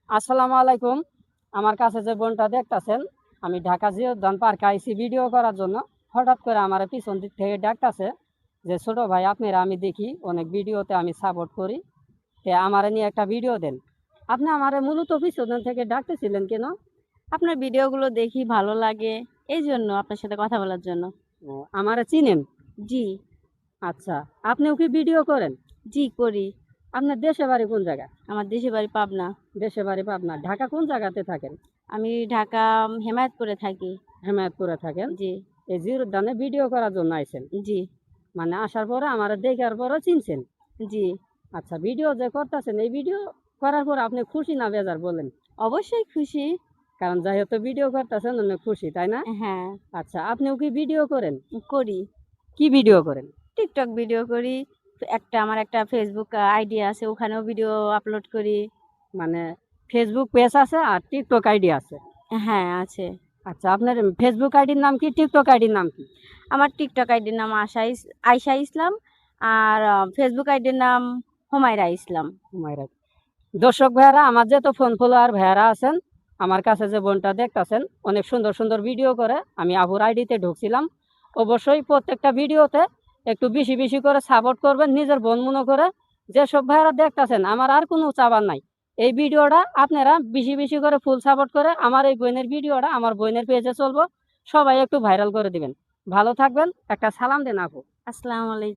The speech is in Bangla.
আসসালামু আলাইকুম। আমার কাছে যে বোনটা দেখতাছেন, আমি ঢাকা জিওউদ্যান পার্কে আইছি ভিডিও করার জন্য। হঠাৎ করে আমার পিছন দিক থেকে ডাকতাছে যে, ছোট ভাই আপনারা আমি দেখি অনেক ভিডিওতে আমি সাপোর্ট করি, তে আমারে নিয়ে একটা ভিডিও দেন। আপনি আমারে মূলত পিছন থেকে ডাকতেছিলেন কেন? আপনার ভিডিওগুলো দেখি ভালো লাগে। এইজন্য আপনার সাথে কথা বলার জন্য। ও, আমারে চিনেন? জি, আচ্ছা, আপনিও কি ভিডিও করেন? জি করি। আপনার দেশে বাড়ি কোন জায়গায়? আমার দেশের বাড়ি পাবনা। দেশে বাড়ি পাবনা। ঢাকা কোন জায়গাতে থাকেন? আমি ঢাকা হেমায়েতপুরে থাকি। হেমায়েতপুরে থাকেন। জি, এই জিওউদ্যানে ভিডিও করার জন্য আইছেন। জি, মানে আসার পরে আমারে দেখার পরে চিনছেন। জি। আচ্ছা, ভিডিও যে করতেছেন এই ভিডিও করার পর আপনি খুশি না বেজার বলেন? অবশ্যই খুশি। কারণ যেহেতু ভিডিও করতেছেন অনেক খুশি, তাই না? হ্যাঁ, আচ্ছা, আপনিও কি ভিডিও করেন? করি। কি ভিডিও করেন? টিকটক ভিডিও করি। আমার একটা ফেসবুক আইডি আছে, ওখানেও ভিডিও আপলোড করি। মানে ফেসবুক পেজ আছে আর টিকটক আইডি আছে। হ্যাঁ, আছে। আচ্ছা, আপনার ফেসবুক আইডির নাম কি? টিকটক আইডির নাম কি? আমার টিকটক আইডির নাম আয়শা ইসলাম। আর ফেসবুক আইডির নাম হুমায়রা ইসলাম। হুমায়রা। দর্শক ভাইয়ারা, আমার যে তো ফোন ফলোয়ার ভাইয়ারা আছেন, আমার কাছে যে বোনটা দেখতাছেন অনেক সুন্দর সুন্দর ভিডিও করে। আমি আপুর আইডিতে ঢুকছিলাম। অবশ্যই প্রত্যেকটা ভিডিওতে একটু বেশি বেশি করে সাপোর্ট করবেন নিজের বোন মনে করে। যেসব ভাইয়ারা দেখতাছেন, আমার আর কোনো চাবার নাই, এই ভিডিওটা আপনারা বেশি বেশি করে ফুল সাপোর্ট করে আমার এই বোনের ভিডিওটা আমার বোনের পেজে চলবো। সবাই একটু ভাইরাল করে দিবেন। ভালো থাকবেন। একটা সালাম দেন আপু। আসসালামু আলাইকুম।